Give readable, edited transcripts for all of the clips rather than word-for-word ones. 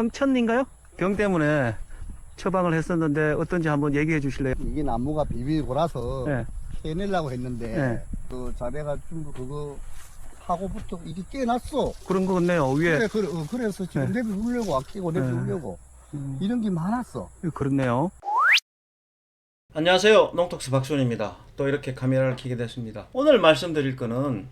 평천인가요? 병 때문에 처방을 했었는데 어떤지 한번 얘기해 주실래요? 이게 나무가 비비고라서 네. 캐내려고 했는데 네. 그 자네가 좀 그거 하고부터 이게 깨놨어. 그런 거 같네요. 위에. 그래서 지금 네. 내비 울려고 아끼고 내비 네. 울려고 이런 게 많았어. 그렇네요. 안녕하세요. 농톡스 박수원입니다. 또 이렇게 카메라를 켜게 됐습니다. 오늘 말씀드릴 거는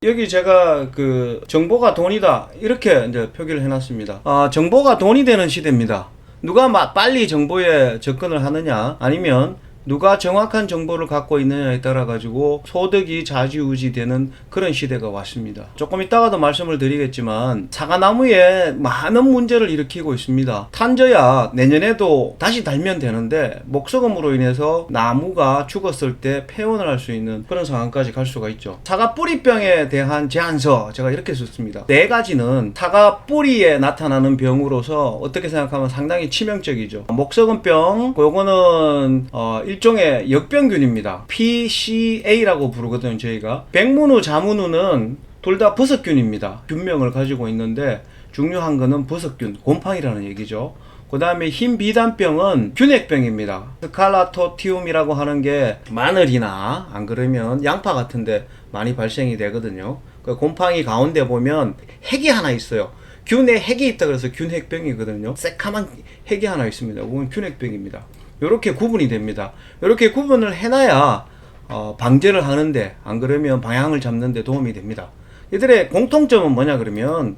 여기 제가 그 정보가 돈이다 이렇게 이제 표기를 해놨습니다. 정보가 돈이 되는 시대입니다. 누가 빨리 정보에 접근을 하느냐 아니면 누가 정확한 정보를 갖고 있느냐에 따라 가지고 소득이 좌지우지 되는 그런 시대가 왔습니다. 조금 이따가도 말씀을 드리겠지만 사과나무에 많은 문제를 일으키고 있습니다. 탄저약 내년에도 다시 달면 되는데 목석음으로 인해서 나무가 죽었을 때 폐원을 할 수 있는 그런 상황까지 갈 수가 있죠. 사과 뿌리병에 대한 제안서 제가 이렇게 썼습니다. 네 가지는 사과 뿌리에 나타나는 병으로서 어떻게 생각하면 상당히 치명적이죠. 목석음병 요거는 일종의 역병균입니다. PCA라고 부르거든요, 저희가. 백문우, 자문우는 둘 다 버섯균입니다. 균명을 가지고 있는데 중요한 거는 버섯균, 곰팡이라는 얘기죠. 그 다음에 흰 비단병은 균핵병입니다. 스칼라토티움이라고 하는 게 마늘이나 안 그러면 양파 같은데 많이 발생이 되거든요. 그 곰팡이 가운데 보면 핵이 하나 있어요. 균에 핵이 있다 그래서 균핵병이거든요. 새카만 핵이 하나 있습니다. 그건 균핵병입니다. 이렇게 구분이 됩니다. 이렇게 구분을 해놔야 방제를 하는데 안 그러면 방향을 잡는 데 도움이 됩니다. 이들의 공통점은 뭐냐 그러면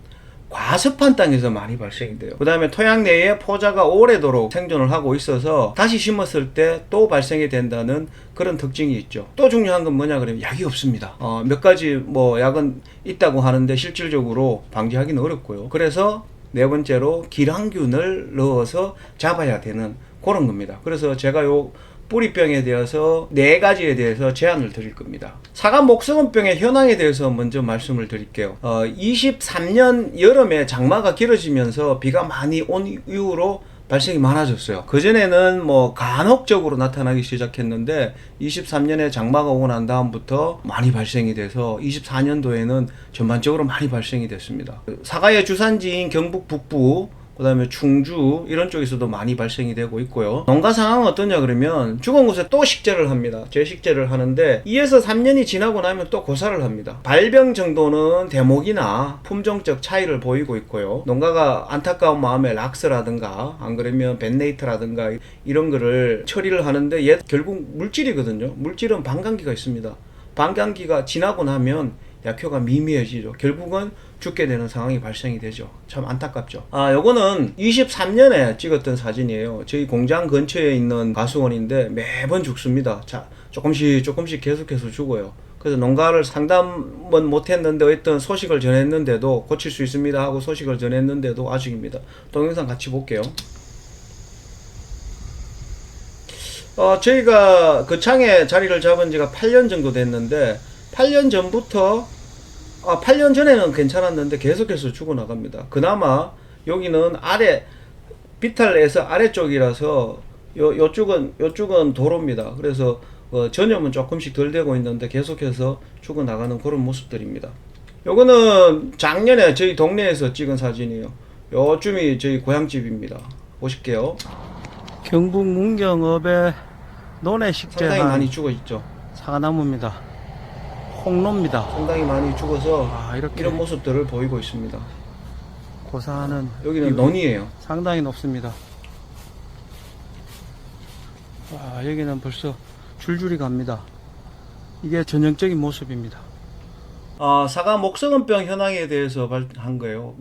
과습한 땅에서 많이 발생이 돼요. 그 다음에 토양 내에 포자가 오래도록 생존을 하고 있어서 다시 심었을 때 또 발생이 된다는 그런 특징이 있죠. 또 중요한 건 뭐냐 그러면 약이 없습니다. 몇 가지 뭐 약은 있다고 하는데 실질적으로 방지하기는 어렵고요. 그래서 네 번째로 기량균을 넣어서 잡아야 되는 그런 겁니다. 그래서 제가 요 뿌리병에 대해서 네 가지에 대해서 제안을 드릴 겁니다. 사과 목석음병의 현황에 대해서 먼저 말씀을 드릴게요. 23년 여름에 장마가 길어지면서 비가 많이 온 이후로 발생이 많아졌어요. 그전에는 뭐 간혹적으로 나타나기 시작했는데 23년에 장마가 오고 난 다음부터 많이 발생이 돼서 24년도에는 전반적으로 많이 발생이 됐습니다. 사과의 주산지인 경북 북부 그 다음에 충주 이런 쪽에서도 많이 발생이 되고 있고요. 농가 상황은 어떠냐 그러면 죽은 곳에 또 식재를 합니다. 재식재를 하는데 2에서 3년이 지나고 나면 또 고사를 합니다. 발병 정도는 대목이나 품종적 차이를 보이고 있고요. 농가가 안타까운 마음에 락스라든가 안 그러면 벤네이트라든가 이런 거를 처리를 하는데 얘 결국 물질이거든요. 물질은 반감기가 있습니다. 반감기가 지나고 나면 약효가 미미해지죠. 결국은 죽게 되는 상황이 발생이 되죠. 참 안타깝죠. 요거는 23년에 찍었던 사진이에요. 저희 공장 근처에 있는 가수원인데 매번 죽습니다. 자, 조금씩 계속해서 죽어요. 그래서 농가를 상담은 못했는데 어떤 소식을 전했는데도 고칠 수 있습니다 하고 소식을 전했는데도 아직입니다. 동영상 같이 볼게요. 저희가 그 창에 자리를 잡은 지가 8년 정도 됐는데 8년 전부터 8년 전에는 괜찮았는데 계속해서 죽어나갑니다. 그나마 여기는 아래 비탈에서 아래쪽이라서 요쪽은 도로입니다. 그래서 전염은 조금씩 덜 되고 있는데 계속해서 죽어나가는 그런 모습들입니다. 요거는 작년에 저희 동네에서 찍은 사진이에요. 요쯤이 저희 고향집입니다. 보실게요. 경북 문경읍의 논의 식재한 상당히 많이 죽어 있죠. 사과나무입니다. 홍로입니다. 상당히 많이 죽어서 이렇게 이런 모습들을 보이고 있습니다. 고사하는 여기는 논이에요. 상당히 높습니다. 여기는 벌써 줄줄이 갑니다. 이게 전형적인 모습입니다. 사과 목석음병 현황에 대해서 한 거예요.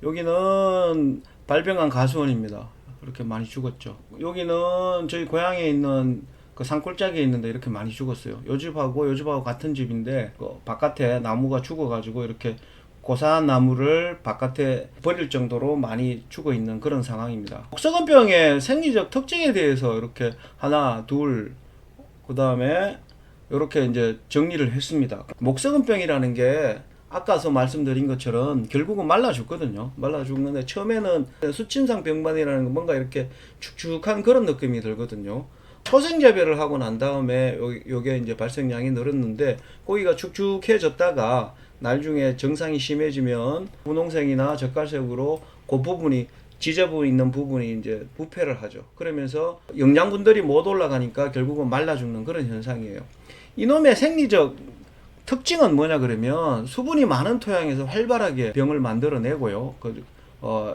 여기는 발병한 가수원입니다. 이렇게 많이 죽었죠. 여기는 저희 고향에 있는 그 산골짜기에 있는데 이렇게 많이 죽었어요. 요 집하고 같은 집인데 바깥에 나무가 죽어가지고 이렇게 고사한 나무를 바깥에 버릴 정도로 많이 죽어 있는 그런 상황입니다. 목석음병의 생리적 특징에 대해서 이렇게 하나, 둘, 그 다음에 이렇게 이제 정리를 했습니다. 목석음병이라는 게 아까서 말씀드린 것처럼 결국은 말라 죽거든요. 말라 죽는데 처음에는 수침상 병반이라는 건 뭔가 이렇게 축축한 그런 느낌이 들거든요. 초생재배를 하고 난 다음에 요게 이제 발생량이 늘었는데 고기가 축축해졌다가 나중에 증상이 심해지면 분홍색이나 젓갈색으로 그 부분이 지저분 있는 부분이 이제 부패를 하죠. 그러면서 영양분들이 못 올라가니까 결국은 말라 죽는 그런 현상이에요. 이놈의 생리적 특징은 뭐냐 그러면 수분이 많은 토양에서 활발하게 병을 만들어내고요.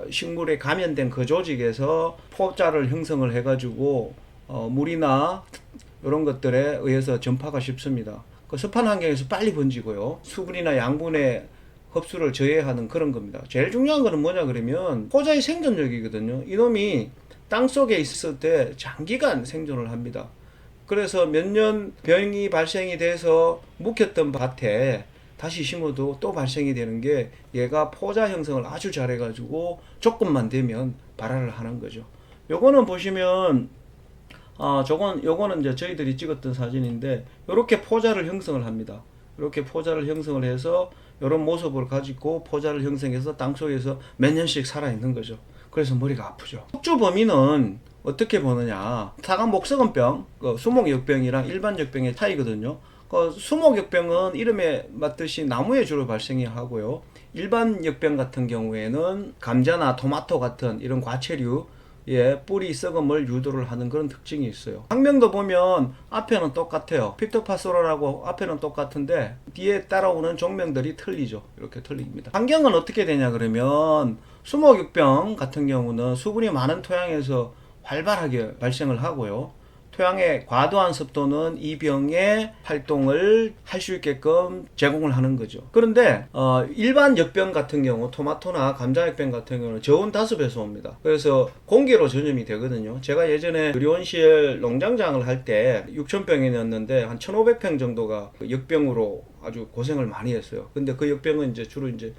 식물에 감염된 그 조직에서 포자를 형성을 해가지고 물이나 이런 것들에 의해서 전파가 쉽습니다. 그 습한 환경에서 빨리 번지고요. 수분이나 양분의 흡수를 저해하는 그런 겁니다. 제일 중요한 거는 뭐냐 그러면 포자의 생존력이거든요. 이놈이 땅 속에 있을 때 장기간 생존을 합니다. 그래서 몇 년 병이 발생이 돼서 묵혔던 밭에 다시 심어도 또 발생이 되는 게 얘가 포자 형성을 아주 잘해가지고 조금만 되면 발화를 하는 거죠. 요거는 보시면 요거는 이제 저희들이 찍었던 사진인데 요렇게 포자를 형성을 합니다. 이렇게 포자를 형성을 해서 이런 모습을 가지고 포자를 형성해서 땅속에서 몇 년씩 살아있는 거죠. 그래서 머리가 아프죠. 숙주 범위는 어떻게 보느냐, 사각 목석은병, 수목역병이랑 일반 역병의 차이거든요. 수목역병은 이름에 맞듯이 나무에 주로 발생이 하고요. 일반 역병 같은 경우에는 감자나 토마토 같은 이런 과채류 뿌리 썩음을 유도를 하는 그런 특징이 있어요. 학명도 보면 앞에는 똑같아요. 피토파소라라고 앞에는 똑같은데 뒤에 따라오는 종명들이 틀리죠. 이렇게 틀립니다. 환경은 어떻게 되냐 그러면 수목육병 같은 경우는 수분이 많은 토양에서 활발하게 발생을 하고요. 토양의 과도한 습도는 이 병의 활동을 할 수 있게끔 제공을 하는 거죠. 그런데 일반 역병 같은 경우 토마토나 감자 역병 같은 경우는 저온 다습에서 옵니다. 그래서 공기로 전염이 되거든요. 제가 예전에 의료원실 농장장을 할 때 6,000평이었는데 한 1,500평 정도가 역병으로 아주 고생을 많이 했어요. 근데 그 역병은 이제 주로 이제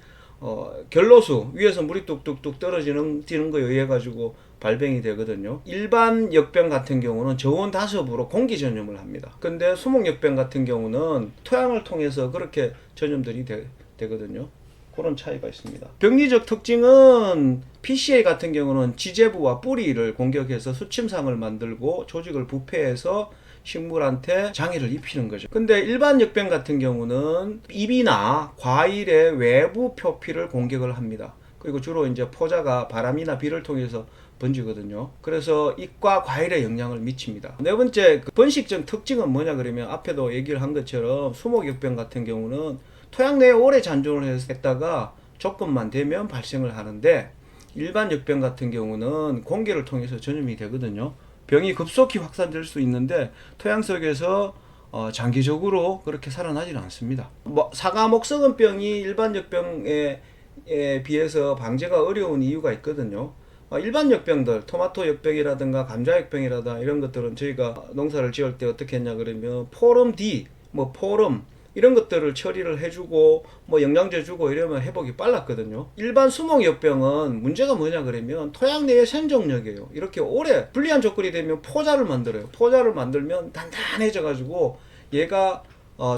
결로수 위에서 물이 뚝뚝뚝 떨어지는 거에 의해 가지고 발병이 되거든요. 일반 역병 같은 경우는 저온 다습으로 공기 전염을 합니다. 근데 수목 역병 같은 경우는 토양을 통해서 그렇게 전염들이 되거든요. 그런 차이가 있습니다. 병리적 특징은 PCA 같은 경우는 지재부와 뿌리를 공격해서 수침상을 만들고 조직을 부패해서 식물한테 장애를 입히는 거죠. 근데 일반 역병 같은 경우는 잎이나 과일의 외부 표피를 공격을 합니다. 그리고 주로 이제 포자가 바람이나 비를 통해서 번지거든요. 그래서 잎과 과일에 영향을 미칩니다. 네 번째, 번식적 특징은 뭐냐 그러면 앞에도 얘기를 한 것처럼 수목역병 같은 경우는 토양 내에 오래 잔존을 했다가 조건만 되면 발생을 하는데 일반 역병 같은 경우는 공기를 통해서 전염이 되거든요. 병이 급속히 확산될 수 있는데 토양 속에서 장기적으로 그렇게 살아나지는 않습니다. 사과 목석은병이 일반 역병에 비해서 방제가 어려운 이유가 있거든요. 일반 역병들, 토마토 역병이라든가 감자 역병이라든가 이런 것들은 저희가 농사를 지을 때 어떻게 했냐 그러면 포름 D, 포름 이런 것들을 처리를 해주고 영양제 주고 이러면 회복이 빨랐거든요. 일반 수목역병은 문제가 뭐냐 그러면 토양 내의 생존력이에요. 이렇게 오래 불리한 조건이 되면 포자를 만들어요. 포자를 만들면 단단해져 가지고 얘가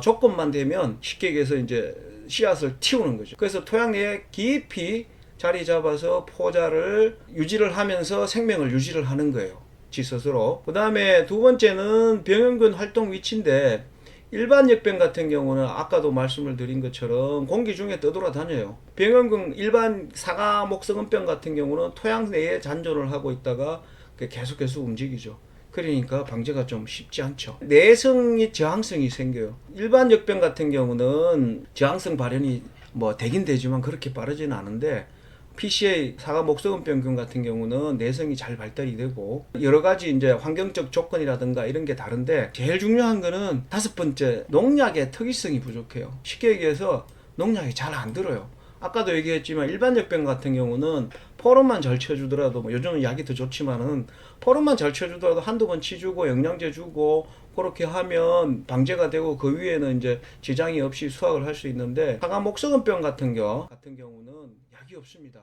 조건만 되면 쉽게 얘기해서 이제 씨앗을 틔우는 거죠. 그래서 토양 내에 깊이 자리 잡아서 포자를 유지를 하면서 생명을 유지를 하는 거예요. 지 스스로. 그 다음에 두 번째는 병원균 활동 위치인데 일반 역병 같은 경우는 아까도 말씀을 드린 것처럼 공기 중에 떠돌아다녀요. 병원균 일반 사과 목석은병 같은 경우는 토양 내에 잔존을 하고 있다가 계속 움직이죠. 그러니까 방제가 좀 쉽지 않죠. 내성이 저항성이 생겨요. 일반 역병 같은 경우는 저항성 발현이 되긴 되지만 그렇게 빠르지는 않은데 PCA 사과 목석은병균 같은 경우는 내성이 잘 발달이 되고 여러 가지 이제 환경적 조건이라든가 이런 게 다른데 제일 중요한 거는 다섯 번째, 농약의 특이성이 부족해요. 쉽게 얘기해서 농약이 잘 안 들어요. 아까도 얘기했지만 일반 역병 같은 경우는 포름만 잘 쳐주더라도 요즘은 약이 더 좋지만은 포름만 잘 쳐주더라도 한두 번 치주고 영양제 주고 그렇게 하면 방제가 되고 그 위에는 이제 지장이 없이 수확을 할 수 있는데 사과 목석은병 같은 경우는 약이 없습니다.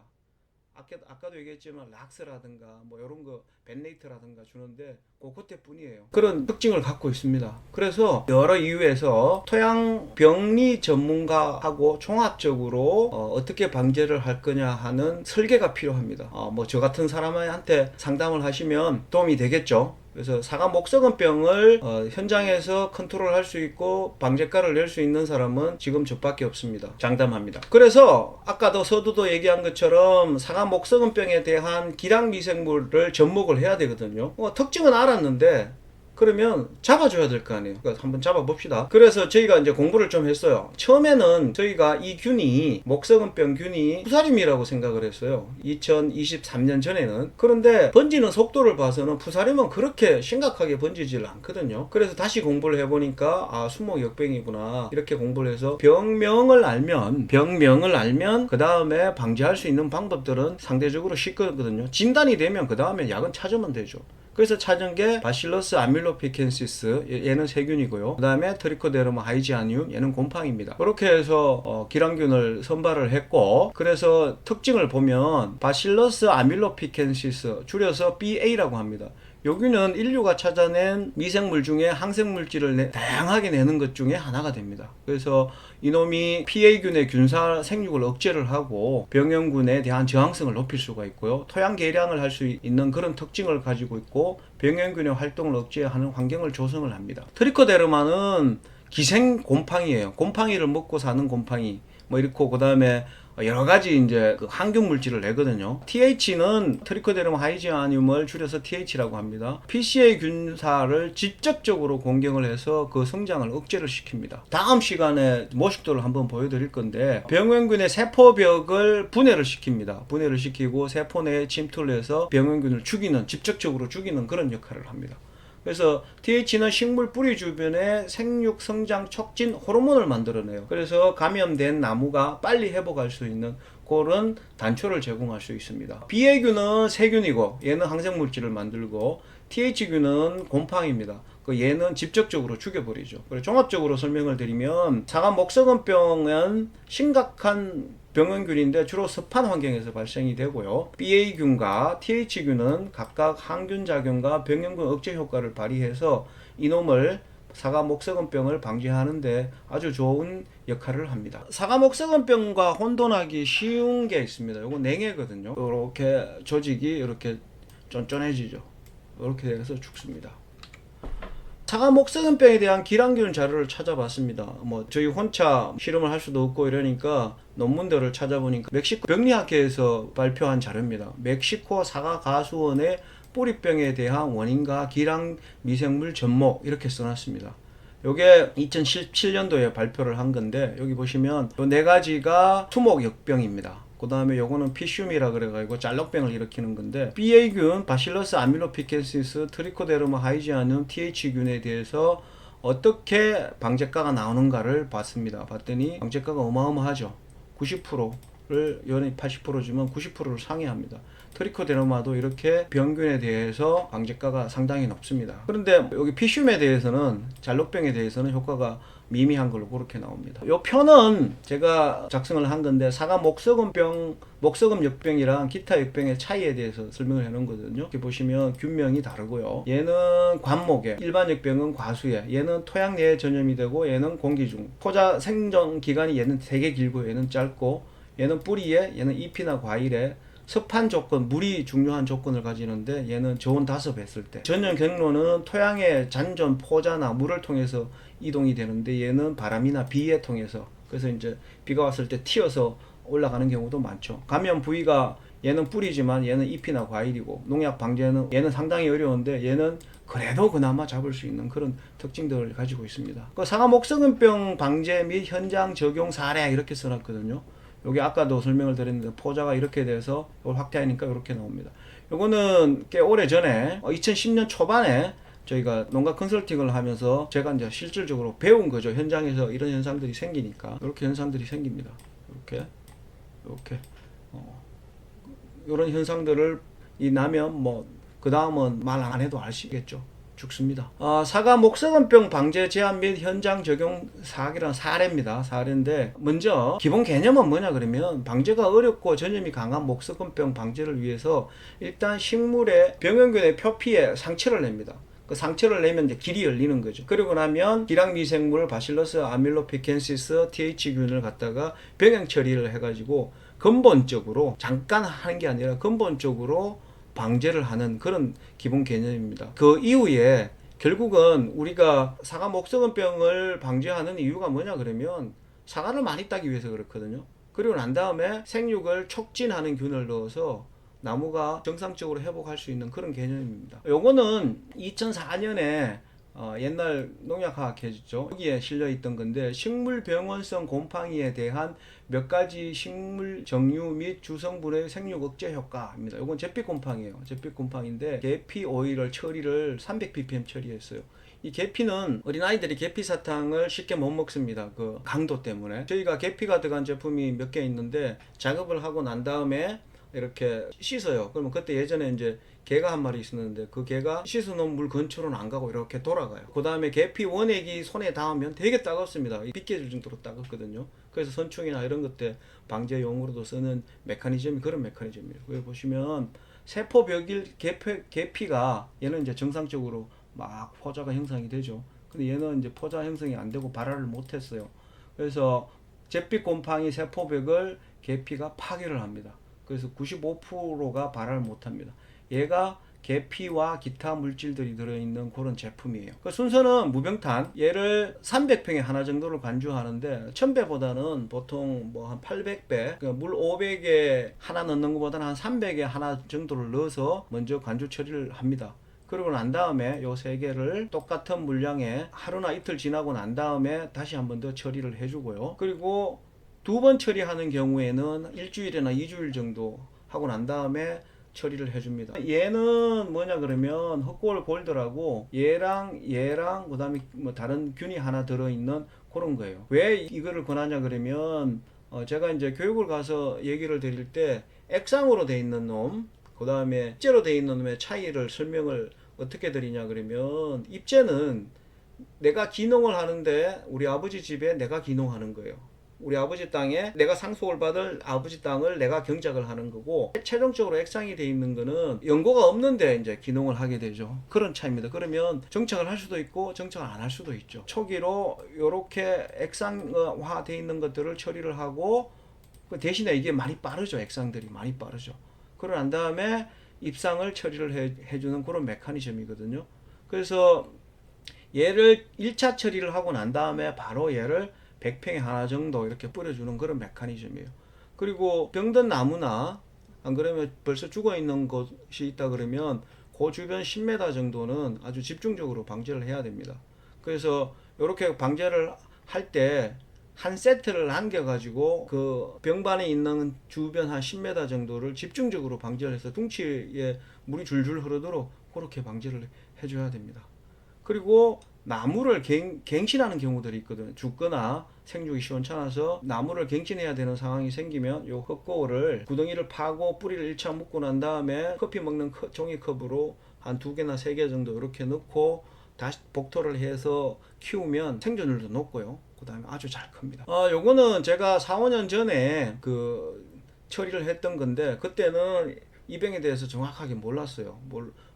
아까도 얘기했지만 락스라든가 이런 거 벤네이트라든가 주는데 그때 뿐이에요. 그런 특징을 갖고 있습니다. 그래서 여러 이유에서 토양 병리 전문가하고 종합적으로 어떻게 방제를 할 거냐 하는 설계가 필요합니다. 저 같은 사람한테 상담을 하시면 도움이 되겠죠. 그래서 사과 목석은병을 현장에서 컨트롤할 수 있고 방제가를 낼 수 있는 사람은 지금 저밖에 없습니다. 장담합니다. 그래서 아까도 서두도 얘기한 것처럼 사과 목석은병에 대한 기량미생물을 접목을 해야 되거든요. 특징은 알았는데 그러면 잡아줘야 될 거 아니에요. 그러니까 한번 잡아봅시다. 그래서 저희가 이제 공부를 좀 했어요. 처음에는 저희가 이 균이, 목석은병 균이 푸사림이라고 생각을 했어요. 2023년 전에는. 그런데 번지는 속도를 봐서는 푸사림은 그렇게 심각하게 번지질 않거든요. 그래서 다시 공부를 해보니까 아, 수목역병이구나. 이렇게 공부를 해서 병명을 알면 그 다음에 방지할 수 있는 방법들은 상대적으로 쉽거든요. 진단이 되면 그 다음에 약은 찾으면 되죠. 그래서 찾은 게 바실러스 아밀로피켄시스, 얘는 세균이고요. 그 다음에 트리코데르마 하이지아니움, 얘는 곰팡입니다. 그렇게 해서 기량균을 선발을 했고, 그래서 특징을 보면 바실러스 아밀로피켄시스, 줄여서 BA라고 합니다. 여기는 인류가 찾아낸 미생물 중에 항생물질을 다양하게 내는 것 중에 하나가 됩니다. 그래서 이놈이 PA균의 균사 생육을 억제를 하고 병영균에 대한 저항성을 높일 수가 있고요. 토양 개량을 할 수 있는 그런 특징을 가지고 있고 병영균의 활동을 억제하는 환경을 조성을 합니다. 트리코데르마는 기생 곰팡이에요. 곰팡이를 먹고 사는 곰팡이. 뭐 이렇고 그 다음에 여러 가지 이제 그 항균 물질을 내거든요. TH는 트리코데르마 하이지아늄을 줄여서 TH라고 합니다. PCA 균사를 직접적으로 공격을 해서 그 성장을 억제를 시킵니다. 다음 시간에 모식도를 한번 보여드릴 건데 병원균의 세포벽을 분해를 시킵니다. 분해를 시키고 세포 내에 침투를 해서 병원균을 죽이는, 직접적으로 죽이는 그런 역할을 합니다. 그래서 TH는 식물 뿌리 주변에 생육 성장 촉진 호르몬을 만들어내요. 그래서 감염된 나무가 빨리 회복할 수 있는 그런 단초를 제공할 수 있습니다. BA균은 세균이고 얘는 항생물질을 만들고 TH균은 곰팡입니다. 얘는 직접적으로 죽여버리죠. 그래서 종합적으로 설명을 드리면 사과 목석은병은 심각한 병원균인데 주로 습한 환경에서 발생이 되고요. BA균과 TH균은 각각 항균 작용과 병원균 억제 효과를 발휘해서 이놈을 사과 목석은병을 방지하는데 아주 좋은 역할을 합니다. 사과 목석은병과 혼돈하기 쉬운 게 있습니다. 이거 냉해거든요. 이렇게 조직이 이렇게 쫀쫀해지죠. 이렇게 돼서 죽습니다. 사과 목석은병에 대한 기량균 자료를 찾아봤습니다. 뭐 저희 혼자 실험을 할 수도 없고 이러니까 논문들을 찾아보니까 멕시코 병리학회에서 발표한 자료입니다. 멕시코 사과 가수원의 뿌리병에 대한 원인과 기량 미생물 접목 이렇게 써놨습니다. 요게 2017년도에 발표를 한 건데 여기 보시면 요 네 가지가 수목역병입니다. 그 다음에 요거는 피슘이라 그래가지고 짤록병을 일으키는 건데 BA균, 바실러스 아밀로피켄시스, 트리코데르마 하이지아늄, TH균에 대해서 어떻게 방제가가 나오는가를 봤습니다. 봤더니 방제가가 어마어마하죠. 90%를 연이 80%지만 90%를 상회합니다. 트리코데르마도 이렇게 병균에 대해서 방제가가 상당히 높습니다. 그런데 여기 피슘에 대해서는 짤록병에 대해서는 효과가 미미한 걸로 그렇게 나옵니다. 이 표는 제가 작성을 한 건데 사과 목석은병, 목석음역병이랑 기타 역병의 차이에 대해서 설명을 해놓은 거거든요. 이렇게 보시면 균명이 다르고요. 얘는 관목에, 일반 역병은 과수에, 얘는 토양 내에 전염이 되고 얘는 공기 중. 포자 생존 기간이 얘는 되게 길고 얘는 짧고 얘는 뿌리에, 얘는 잎이나 과일에 습한 조건, 물이 중요한 조건을 가지는데 얘는 저온 5 했을 때 전염 경로는 토양의 잔존, 포자나 물을 통해서 이동이 되는데 얘는 바람이나 비에 통해서 그래서 이제 비가 왔을 때 튀어서 올라가는 경우도 많죠. 감염 부위가 얘는 뿌리지만 얘는 잎이나 과일이고 농약 방제는 얘는 상당히 어려운데 얘는 그래도 그나마 잡을 수 있는 그런 특징들을 가지고 있습니다. 그 사과 목석은병 방제 및 현장 적용 사례 이렇게 써놨거든요. 여기 아까도 설명을 드렸는데 포자가 이렇게 돼서 이걸 확대하니까 이렇게 나옵니다. 요거는 꽤 오래 전에 2010년 초반에 저희가 농가 컨설팅을 하면서 제가 이제 실질적으로 배운 거죠. 현장에서 이런 현상들이 생기니까 이렇게 현상들이 생깁니다. 이렇게 이런 현상들을 나면 뭐 그 다음은 말 안 해도 아시겠죠. 죽습니다. 사과 목석은병 방제 제한 및 현장 적용 사기란 사례입니다. 사례인데 먼저 기본 개념은 뭐냐 그러면 방제가 어렵고 전염이 강한 목석은병 방제를 위해서 일단 식물의 병원균의 표피에 상처를 냅니다. 그 상처를 내면 이제 길이 열리는 거죠. 그리고 나면 기량미생물 바실러스 아밀로피켄시스 TH균을 갖다가 병행 처리를 해가지고 근본적으로 잠깐 하는 게 아니라 근본적으로 방제를 하는 그런 기본 개념입니다. 그 이후에 결국은 우리가 사과 목성원병을 방지하는 이유가 뭐냐 그러면 사과를 많이 따기 위해서 그렇거든요. 그리고 난 다음에 생육을 촉진하는 균을 넣어서 나무가 정상적으로 회복할 수 있는 그런 개념입니다. 요거는 2004년에 옛날 농약화학 해줬죠. 여기에 실려 있던 건데 식물병원성 곰팡이에 대한 몇 가지 식물 정류 및 주성분의 생육 억제 효과입니다. 요건 잿빛 곰팡이에요. 잿빛 곰팡이인데 계피 오일을 처리를 300ppm 처리했어요. 이 계피는 어린아이들이 계피 사탕을 쉽게 못 먹습니다. 그 강도 때문에. 저희가 계피가 들어간 제품이 몇 개 있는데 작업을 하고 난 다음에 이렇게 씻어요. 그러면 그때 예전에 이제 개가 한 마리 있었는데 그 개가 씻어놓은 물 근처로는 안 가고 이렇게 돌아가요. 그 다음에 계피 원액이 손에 닿으면 되게 따갑습니다. 빗겨질 정도로 따갑거든요. 그래서 선충이나 이런 것들 방제용으로도 쓰는 메커니즘이 그런 메커니즘이에요. 여기 보시면 세포벽일 계피가 얘는 이제 정상적으로 막 포자가 형성이 되죠. 근데 얘는 이제 포자 형성이 안 되고 발화를 못 했어요. 그래서 잿빛 곰팡이 세포벽을 계피가 파괴를 합니다. 그래서 95%가 발화를 못 합니다. 얘가 계피와 기타 물질들이 들어있는 그런 제품이에요. 그 순서는 무병탄. 얘를 300평에 하나 정도를 간주하는데 1000배보다는 보통 뭐 한 800배, 그러니까 물 500에 하나 넣는 것보다는 한 300에 하나 정도를 넣어서 먼저 간주 처리를 합니다. 그러고 난 다음에 요 세 개를 똑같은 물량에 하루나 이틀 지나고 난 다음에 다시 한 번 더 처리를 해주고요. 그리고 두 번 처리하는 경우에는 일주일이나 2주일 정도 하고 난 다음에 처리를 해줍니다. 얘는 뭐냐 그러면 흑골 골드라고 얘랑 그 다음에 뭐 다른 균이 하나 들어있는 그런 거예요. 왜 이거를 권하냐 그러면 제가 이제 교육을 가서 얘기를 드릴 때 액상으로 돼 있는 놈, 그 다음에 입제로 돼 있는 놈의 차이를 설명을 어떻게 드리냐 그러면 입제는 내가 기농을 하는데 우리 아버지 집에 내가 기농하는 거예요. 우리 아버지 땅에 내가 상속을 받을 아버지 땅을 내가 경작을 하는 거고, 최종적으로 액상이 돼 있는 거는 연고가 없는데 이제 기농을 하게 되죠. 그런 차이입니다. 그러면 정착을 할 수도 있고 정착을 안 할 수도 있죠. 초기로 이렇게 액상화 돼 있는 것들을 처리를 하고, 그 대신에 이게 많이 빠르죠. 액상들이 많이 빠르죠. 그러고 난 다음에 입상을 처리를 해주는 그런 메커니즘이거든요. 그래서 얘를 1차 처리를 하고 난 다음에 바로 얘를 100평에 하나 정도 이렇게 뿌려주는 그런 메커니즘이에요. 그리고 병든 나무나 안 그러면 벌써 죽어 있는 곳이 있다 그러면 그 주변 10m 정도는 아주 집중적으로 방제를 해야 됩니다. 그래서 이렇게 방제를 할 때 한 세트를 남겨 가지고 그 병반에 있는 주변 한 10m 정도를 집중적으로 방제를 해서 둥치에 물이 줄줄 흐르도록 그렇게 방제를 해줘야 됩니다. 그리고 나무를 갱신하는 경우들이 있거든요. 죽거나 생육이 시원찮아서 나무를 갱신해야 되는 상황이 생기면 요 흙고를 구덩이를 파고 뿌리를 1차 묶고 난 다음에 커피 먹는 종이컵으로 한 2개나 3개 정도 이렇게 넣고 다시 복토를 해서 키우면 생존율도 높고요. 그 다음에 아주 잘 큽니다. 요거는 제가 4, 5년 전에 그 처리를 했던 건데 그때는 이 병에 대해서 정확하게 몰랐어요.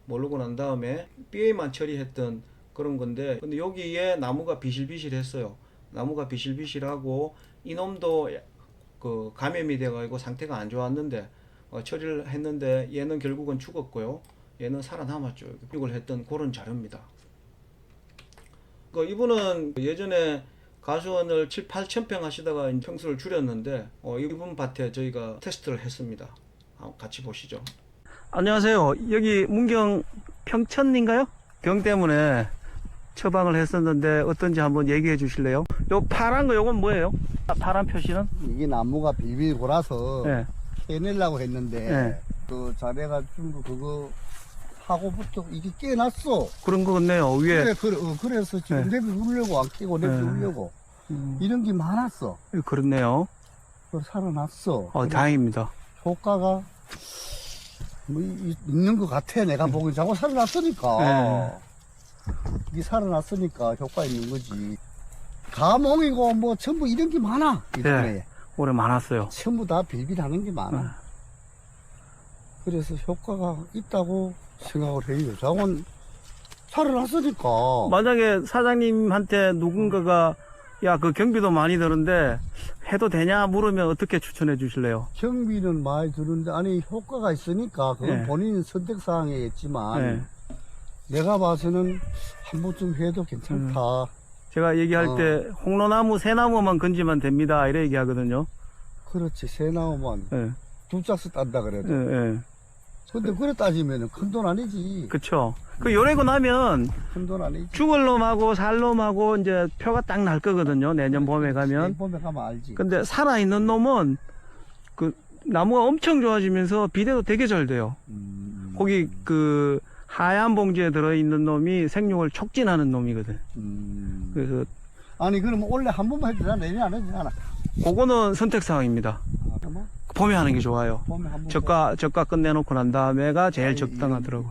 모르고 난 다음에 BA만 처리했던 그런 건데, 근데 여기에 나무가 비실비실했어요. 나무가 비실비실하고 이놈도 그 감염이 돼가지고 상태가 안 좋았는데 처리를 했는데 얘는 결국은 죽었고요. 얘는 살아남았죠. 교육을 했던 그런 자료입니다. 이분은 예전에 가수원을 7, 8천 평 하시다가 평수를 줄였는데 이분 밭에 저희가 테스트를 했습니다. 같이 보시죠. 안녕하세요. 여기 문경 평천인가요? 경 때문에 처방을 했었는데 어떤지 한번 얘기해 주실래요? 요 파란 거 요건 뭐예요? 파란 표시는? 이게 나무가 빌빌 골아서 네. 캐내려고 했는데 네. 그 자네가 준 그거 하고부터 이게 깨났어. 그런 거 같네요. 위에. 그래서 지금 네. 내비 울려고 안 깨고 내비 울려고 이런 게 많았어. 그렇네요. 그 살아났어. 다행입니다. 효과가 뭐 있는 것 같아. 내가 보기엔 자꾸 살아났으니까. 네. 이게 살아났으니까 효과 있는 거지. 가몽이고 뭐 전부 이런 게 많아. 이번에 네. 올해 많았어요. 전부 다 빌빌하는 게 많아. 그래서 효과가 있다고 생각을 해요. 저건 살아났으니까. 만약에 사장님한테 누군가가 야, 그 경비도 많이 드는데 해도 되냐 물으면 어떻게 추천해 주실래요? 경비는 많이 드는데, 아니, 효과가 있으니까, 그건 예. 본인 선택사항이겠지만, 예. 내가 봐서는 한 번쯤 해도 괜찮다. 제가 얘기할 때 홍로나무, 새나무만 건지면 됩니다. 이래 얘기하거든요. 그렇지, 새나무만 예. 두 짝씩 딴다 그래도. 예, 예. 근데 그래 따지면 큰 돈 아니지. 그쵸. 그 요래고 나면 큰 돈 아니지. 죽을 놈하고 살 놈하고 이제 표가 딱 날 거거든요. 내년 봄에 가면. 봄에 가면 알지. 근데 살아있는 놈은 그 나무가 엄청 좋아지면서 비대도 되게 잘 돼요. 거기 그 하얀 봉지에 들어있는 놈이 생육을 촉진하는 놈이거든. 그래서 아니, 그러면 원래 한 번만 해도 되나? 내년 안 해도 되나? 그거는 선택사항입니다. 뭐? 봄에 하는 게 좋아요. 봄에 한 번. 저가 끝내놓고 난 다음에가 제일 적당하더라고.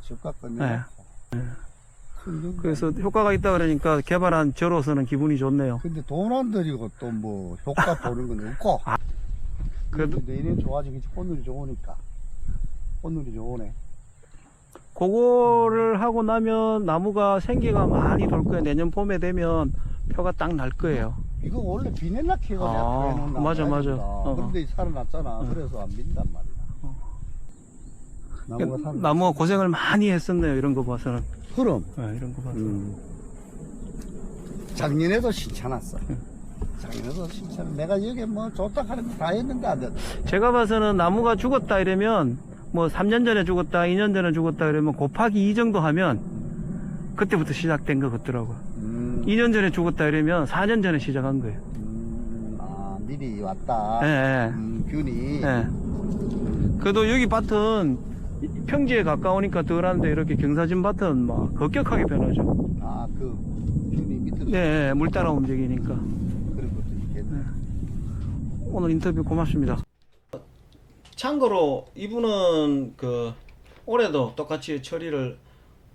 저가 끝내. 네. 그래서 효과가 있다 그러니까 개발한 저로서는 기분이 좋네요. 근데 돈 안 들이고 또 뭐 효과 보는 건 없고. 그래도 내년 좋아지겠지. 꽃눈이 좋으니까. 꽃눈이 좋으네. 그거를 하고 나면 나무가 생기가 많이 돌 거예요. 내년 봄에 되면 표가 딱 날 거예요. 이거 원래 비닐락 해가 아, 내가 해놓은 맞아, 맞아. 그런데 살아났잖아. 그래서 안 민단 말이야. 나무가 살아. 나무가 고생을 많이 했었네요. 이런 거 봐서는. 그럼. 네, 이런 거 봐서. 작년에도 신찮았어. 작년에도 신찮아. 내가 여기 뭐 좋다 하는 거 다 했는데 안 돼. 제가 봐서는 나무가 죽었다 이러면 뭐 3년 전에 죽었다, 2년 전에 죽었다 이러면 곱하기 2 정도 하면 그때부터 시작된 거 같더라고요. 2년 전에 죽었다 이러면 4년 전에 시작한 거예요. 미리 왔다. 예, 균이. 예. 그래도 여기 밭은 평지에 가까우니까 덜한데 이렇게 경사진 밭은 막 급격하게 변하죠. 그 균이 밑으로. 네, 물 따라 움직이니까. 그런 것도 있겠네. 오늘 인터뷰 고맙습니다. 참고로 이분은 그 올해도 똑같이 처리를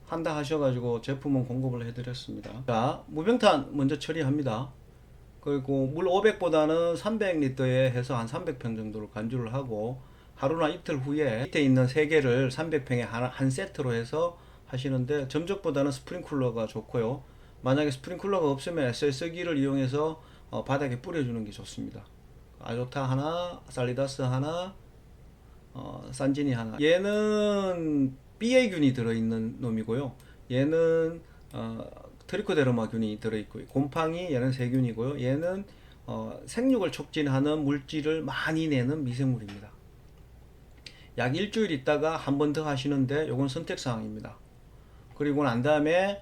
한다 하셔가지고 제품은 공급을 해드렸습니다. 자, 무병탄 먼저 처리합니다. 그리고 물 500보다는 300리터에 해서 한 300평 정도를 간주를 하고 하루나 이틀 후에 밑에 있는 3개를 300평에 한 세트로 해서 하시는데 점적보다는 스프링쿨러가 좋고요. 만약에 스프링쿨러가 없으면 SS기를 이용해서 바닥에 뿌려주는 게 좋습니다. 아조타 하나, 살리다스 하나, 산지니 하나. 얘는 BA균이 들어있는 놈이고요. 얘는 트리코데르마균이 들어있고요. 곰팡이 얘는 세균이고요. 얘는 생육을 촉진하는 물질을 많이 내는 미생물입니다. 약 일주일 있다가 한 번 더 하시는데 요건 선택사항입니다. 그리고 난 다음에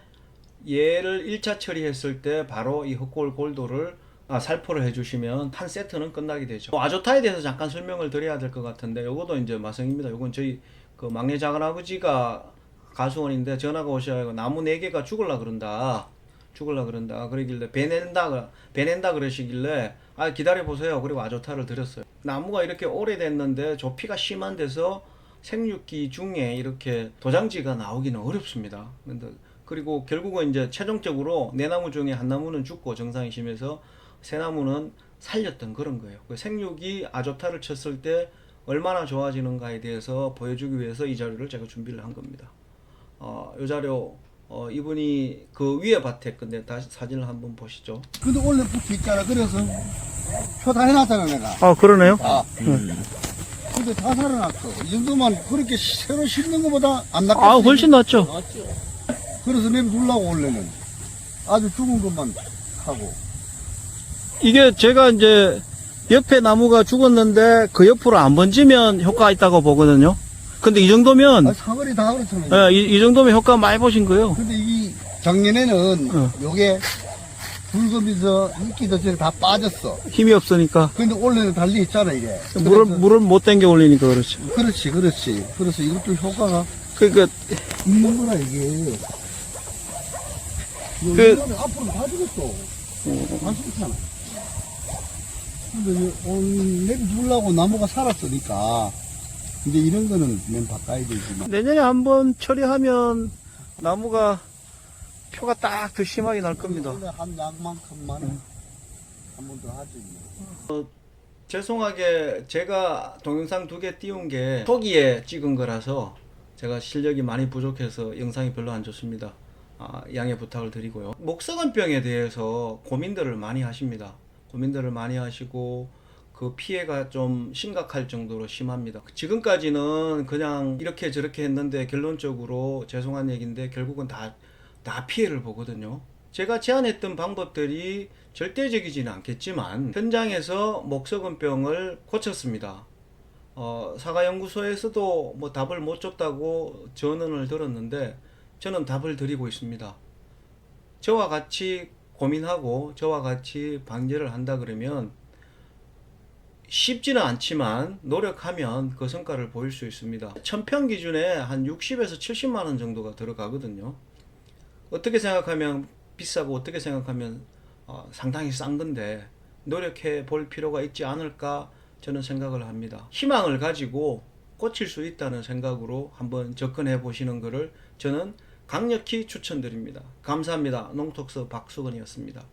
얘를 1차 처리했을 때 바로 이 흑골 골도를 살포를 해주시면 한 세트는 끝나게 되죠. 아조타에 대해서 잠깐 설명을 드려야 될 것 같은데 요것도 이제 마성입니다. 요건 저희 그 막내 작은아버지가 가수원인데 전화가 오셔가지고 나무 4개가 죽을라 그런다. 그러길래 배낸다 그러시길래 기다려보세요. 그리고 아조타를 드렸어요. 나무가 이렇게 오래됐는데 조피가 심한 데서 생육기 중에 이렇게 도장지가 나오기는 어렵습니다. 그리고 결국은 이제 최종적으로 4나무 중에 한 나무는 죽고 정상이 심해서 3나무는 살렸던 그런 거예요. 그 생육이 아조타를 쳤을 때 얼마나 좋아지는가에 대해서 보여주기 위해서 이 자료를 제가 준비를 한 겁니다. 이 자료 이분이 그 위에 밭에 근데 다시 사진을 한번 보시죠. 근데 원래 붙어 있잖아. 그래서 표 다 해놨잖아, 내가. 그러네요. 근데 다 살아났어. 이 정도만 그렇게 새로 심는 것보다 안 낫겠어. 훨씬 낫죠. 그래서 내두려고 원래는 아주 죽은 것만 하고. 이게 제가 이제 옆에 나무가 죽었는데 그 옆으로 안 번지면 효과가 있다고 보거든요. 근데 이 정도면 사거리 다 그렇잖아. 이 정도면 효과 많이 보신 거예요. 근데 이 작년에는 요게 붉으면서 이끼도 전에 다 빠졌어. 힘이 없으니까 근데 원래는 달리 있잖아, 이게. 물을 못 당겨 올리니까 그렇죠. 그렇지. 그래서 이것도 효과가 그러니까 있는 거라, 이게. 이거는 앞으로 다 죽었어. 다 죽었잖아. 근데 내려주려고 나무가 살았으니까. 이제 이런 거는 맨 바꿔야 되지만. 내년에 한번 처리하면 나무가 표가 딱 더 심하게 날 겁니다. 원래 한 약만큼만 한 번 더 하지. 죄송하게 제가 동영상 2개 띄운 게 초기에 찍은 거라서 제가 실력이 많이 부족해서 영상이 별로 안 좋습니다. 양해 부탁을 드리고요. 목석은병에 대해서 고민들을 많이 하십니다. 고민들을 많이 하시고 그 피해가 좀 심각할 정도로 심합니다. 지금까지는 그냥 이렇게 저렇게 했는데 결론적으로 죄송한 얘기인데 결국은 다 피해를 보거든요. 제가 제안했던 방법들이 절대적이지는 않겠지만 현장에서 목석은병을 고쳤습니다. 사과연구소에서도 뭐 답을 못 줬다고 전언을 들었는데 저는 답을 드리고 있습니다. 저와 같이 고민하고 저와 같이 방제를 한다 그러면 쉽지는 않지만 노력하면 그 성과를 보일 수 있습니다. 1000평 기준에 한 60에서 70만 원 정도가 들어가거든요. 어떻게 생각하면 비싸고 어떻게 생각하면 상당히 싼 건데 노력해 볼 필요가 있지 않을까 저는 생각을 합니다. 희망을 가지고 고칠 수 있다는 생각으로 한번 접근해 보시는 것을 저는 강력히 추천드립니다. 감사합니다. 농톡스 박수건이었습니다.